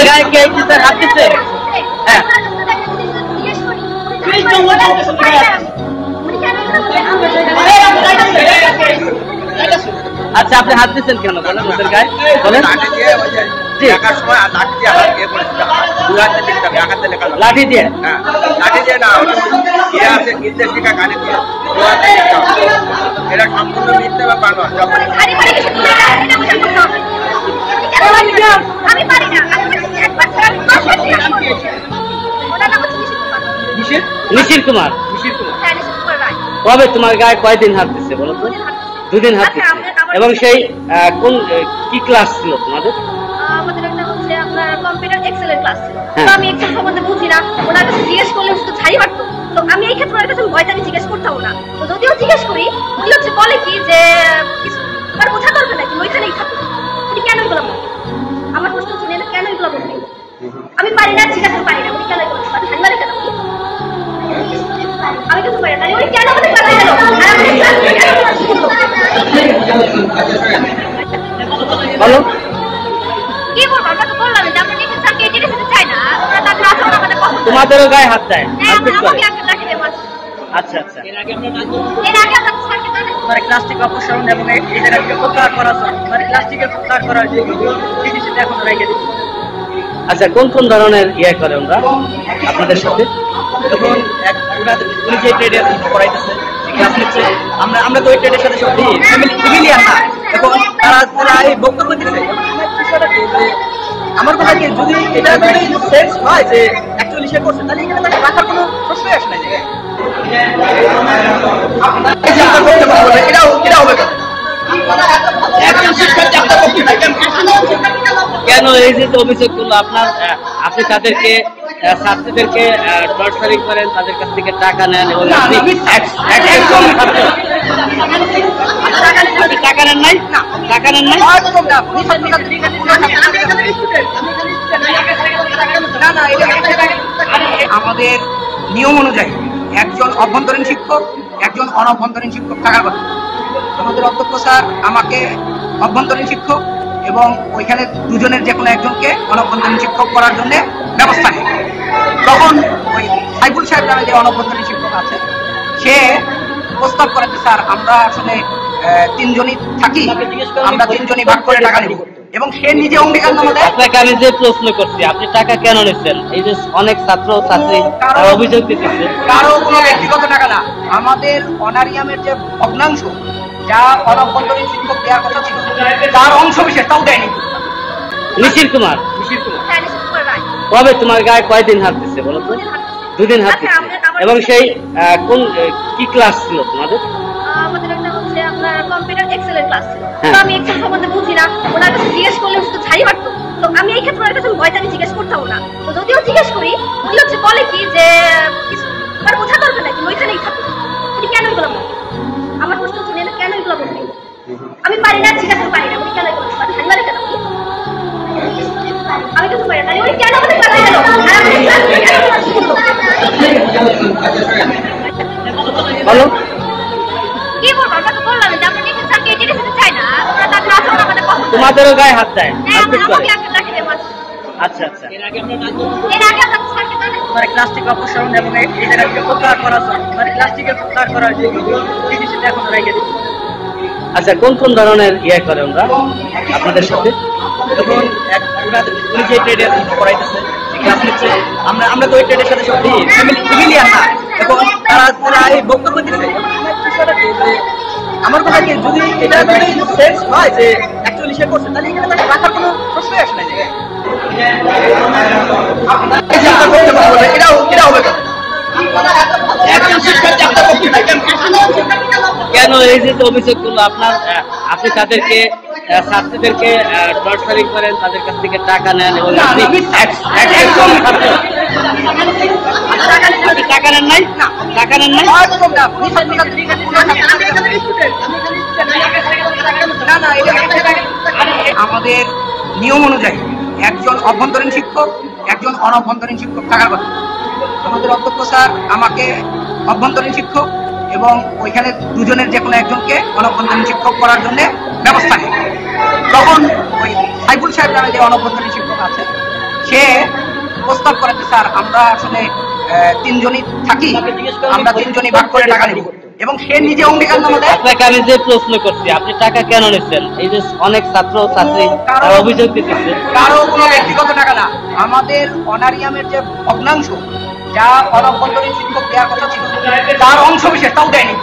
গায়ে কে টিচার হাত দিচ্ছে? হ্যাঁ, আচ্ছা আপনি হাত দিচ্ছেন কেন বলেন ওদের গায়ে? বলেন। লাঠি দিয়ে? লাঠি দিয়ে না, আছে নির্দেশিকা গাড়ি দিয়ে এটা সম্পূর্ণ মিথ্যে ব্যাপার নয়। নিশির কুমার। কবে তোমার গায়ে কয়দিন হাত দিচ্ছে বলো তো? 2 দিন হাত দিচ্ছে। এবং সেই কোন কি ক্লাস ছিল তোমাদের? আমাদের একটা হচ্ছে আপনার কম্পিউটার এক্সেলের ক্লাস ছিল। তো আমি এক্সেল সম্বন্ধে বুঝি না, ওনার কাছে জিজ্ঞেস করলে শুধু ছাই মারতো। তো আমি এই ক্ষেত্রে ওনার কাছে ভয়টা আমি জিজ্ঞেস করতাম না। তো যদিও জিজ্ঞেস করি, উনি হচ্ছে বলে কি যে কিছু আর বোঝা দরকার নাকি ওইখানেই থাকো। উনি কেন এগুলো বলবেন? আমার প্রশ্ন হচ্ছে কেন এগুলো বলবেন? আমি পারি না, ঠিক আছে পারি না, উনি কেন এগুলো বলবেন? হানি মারে কেন? আমি কিছু পারি না, উনি কেন আমাদের ক্লাসে গেল? বলো। কি বলবো? আমরা তো বললাম যে আমরা নিজে স্যারকে এগিয়ে দিতে চাই না, আমরা তাদের আচরণ আমাদের পছন্দ। তোমাদেরও গায়ে হাত দেয়? আমাকে একটা ডাকে দেয় মাস। আচ্ছা আচ্ছা। এর আগে আমরা স্যারকে জানাই তোমার ক্লাস থেকে অপসারণ এবং এই জায়গাকে প্রত্যাহার করা হয়। তোমার ক্লাস থেকে প্রত্যাহার করার যে জিনিসটা এখন রেখে দিচ্ছি। আচ্ছা, কোন কোন ধরনের ইয়ে করে আমরা আপনাদের সাথে? যখন উনি যে ট্রেডে পড়াইতেছে ক্লাস নিচ্ছে, আমরা তো ওই ট্রেডের সাথে সত্যি ফ্যামিলিয়ার না। এখন তারা এই বক্তব্য দিচ্ছে, আমার কথা কি যদি এটা যদি সেন্স হয় যে অ্যাকচুয়ালি সে করছে, তাহলে এখানে তাকে রাখার কোনো প্রশ্নই আসে না। এটা হবে কেন এই যে অভিযোগ করলো আপনার? আপনি তাদেরকে ছাত্রীদেরকে টর্চারিং করেন, তাদের কাছ থেকে টাকা নেন এবং টাকা নেন নাই? টাকা নেন নাই? আমাদের নিয়ম অনুযায়ী একজন অভ্যন্তরীণ শিক্ষক, একজন অনভ্যন্তরীণ শিক্ষক থাকার কথা। আমাদের অধ্যক্ষ স্যার আমাকে অভ্যন্তরীণ শিক্ষক এবং ওইখানে দুজনের যে কোনো একজনকে অনভ্যন্তরীণ শিক্ষক করার জন্য ব্যবস্থা নেয়। তখন ওই সাইফুল সাহেব নামে যে অনভ্যন্তরীণ শিক্ষক আছে, সে প্রস্তাব করে যে স্যার আমরা আসলে 3 জনই থাকি, আমরা 3 জনই ভাগ করে টাকা নেব। এবং সে নিজে অঙ্গীকার নামা দেয়। আপনাকে আমি যে প্রশ্ন করছি, আপনি টাকা কেন নিচ্ছেন? এই যে অনেক ছাত্র ছাত্রী অভিযোগ দিতেছে। কারো কোনো ব্যক্তিগত টাকা না, আমাদের অনারিয়ামের যে ভগ্নাংশ যা অনভ্যন্তরীণ শিক্ষক দেওয়ার কথা ছিল, তার অংশ বিশেষ তাও দেয়নি। নিশির কুমার। কবে তোমার গায়ে কয়দিন হাত দিচ্ছে বলো তো? 2 দিন হাত দিচ্ছে। এবং সেই কোন কি ক্লাস ছিল তোমাদের? আমাদের একটা হচ্ছে আপনার কম্পিউটার এক্সেলের ক্লাস ছিল। তো আমি এক্সেল সম্বন্ধে বুঝি না, ওনার কাছে জিজ্ঞেস করলে শুধু ছাই মারতো। তো আমি এই ক্ষেত্রে ওনার কাছে ভয়টা আমি জিজ্ঞেস করতাম না। তো যদিও জিজ্ঞেস করি, উনি হচ্ছে বলে কি যে কিছু আর বোঝা দরকার নাকি ওইখানেই থাকো। উনি কেন এগুলো বলবেন? আমার প্রশ্ন হচ্ছে কেন এগুলো বলবেন? আমি পারি না, ঠিক আছে পারি না, উনি কেন এগুলো বলবেন? হানি মারে কেন? আমি কিছু পারি না, উনি কেন আমাদের ক্লাসে গেল? বলো। কি বলবো? আমরা তো বললাম যে আমরা নিজে স্যারকে এগিয়ে দিতে চাই না, আমরা তাদের আচরণ আমাদের পছন্দ। তোমাদেরও গায়ে হাত দেয়? আমাকে একটা ডাকে দেয় মাস। আচ্ছা আচ্ছা। এর আগে আমরা স্যারকে জানাই তোমার ক্লাস থেকে অপসারণ এবং এই জায়গাকে প্রত্যাহার করা হয়। তোমার ক্লাস থেকে প্রত্যাহার করার যে জিনিসটা এখন রেখে দিচ্ছি। আচ্ছা, কোন কোন ধরনের ইয়ে করে আমরা আপনাদের সাথে? যখন উনি যে ট্রেডে পড়াইতেছে ক্লাস নিচ্ছে, আমরা তো ওই ট্রেডের সাথে সত্যি ফ্যামিলিয়ার না। এখন তারা এই বক্তব্য দিচ্ছে, আমার কথা কি যদি এটা যদি সেন্স হয় যে অ্যাকচুয়ালি সে করছে, তাহলে এখানে তাকে রাখার কোনো প্রশ্নই আসে না। এটা হবে কেন এই যে অভিযোগ করলো আপনার? আপনি তাদেরকে ছাত্রীদেরকে টর্চারিং করেন, তাদের কাছ থেকে টাকা নেন এবং টাকা নেন নাই? টাকা নেন নাই? আমাদের নিয়ম অনুযায়ী একজন অভ্যন্তরীণ শিক্ষক, একজন অনভ্যন্তরীণ শিক্ষক থাকার কথা। আমাদের অধ্যক্ষ স্যার আমাকে অভ্যন্তরীণ শিক্ষক এবং ওইখানে দুজনের যে কোনো একজনকে অনভ্যন্তরীণ শিক্ষক করার জন্য ব্যবস্থা নেয়। তখন ওই সাইফুল সাহেব নামে যে অনভ্যন্তরীণ শিক্ষক আছে, সে প্রস্তাব করে যে স্যার আমরা আসলে তিনজনই থাকি, আমরা তিনজনই ভাগ করে টাকা নেব, এবং সে নিজে অঙ্গীকারনামা দেয়। আপনাকে আমি যে প্রশ্ন করছি, আপনি টাকা কেন নিচ্ছেন? এই যে অনেক ছাত্র ছাত্রী অভিযোগ দিতেছে, কারো কোনো ব্যক্তিগত টাকা না, আমাদের অনারিয়ামের যে ভগ্নাংশ যা অনভ্যন্তরীণ শিক্ষক দেওয়ার কথা ছিল তার অংশ বিশেষ তাও দেয়নি।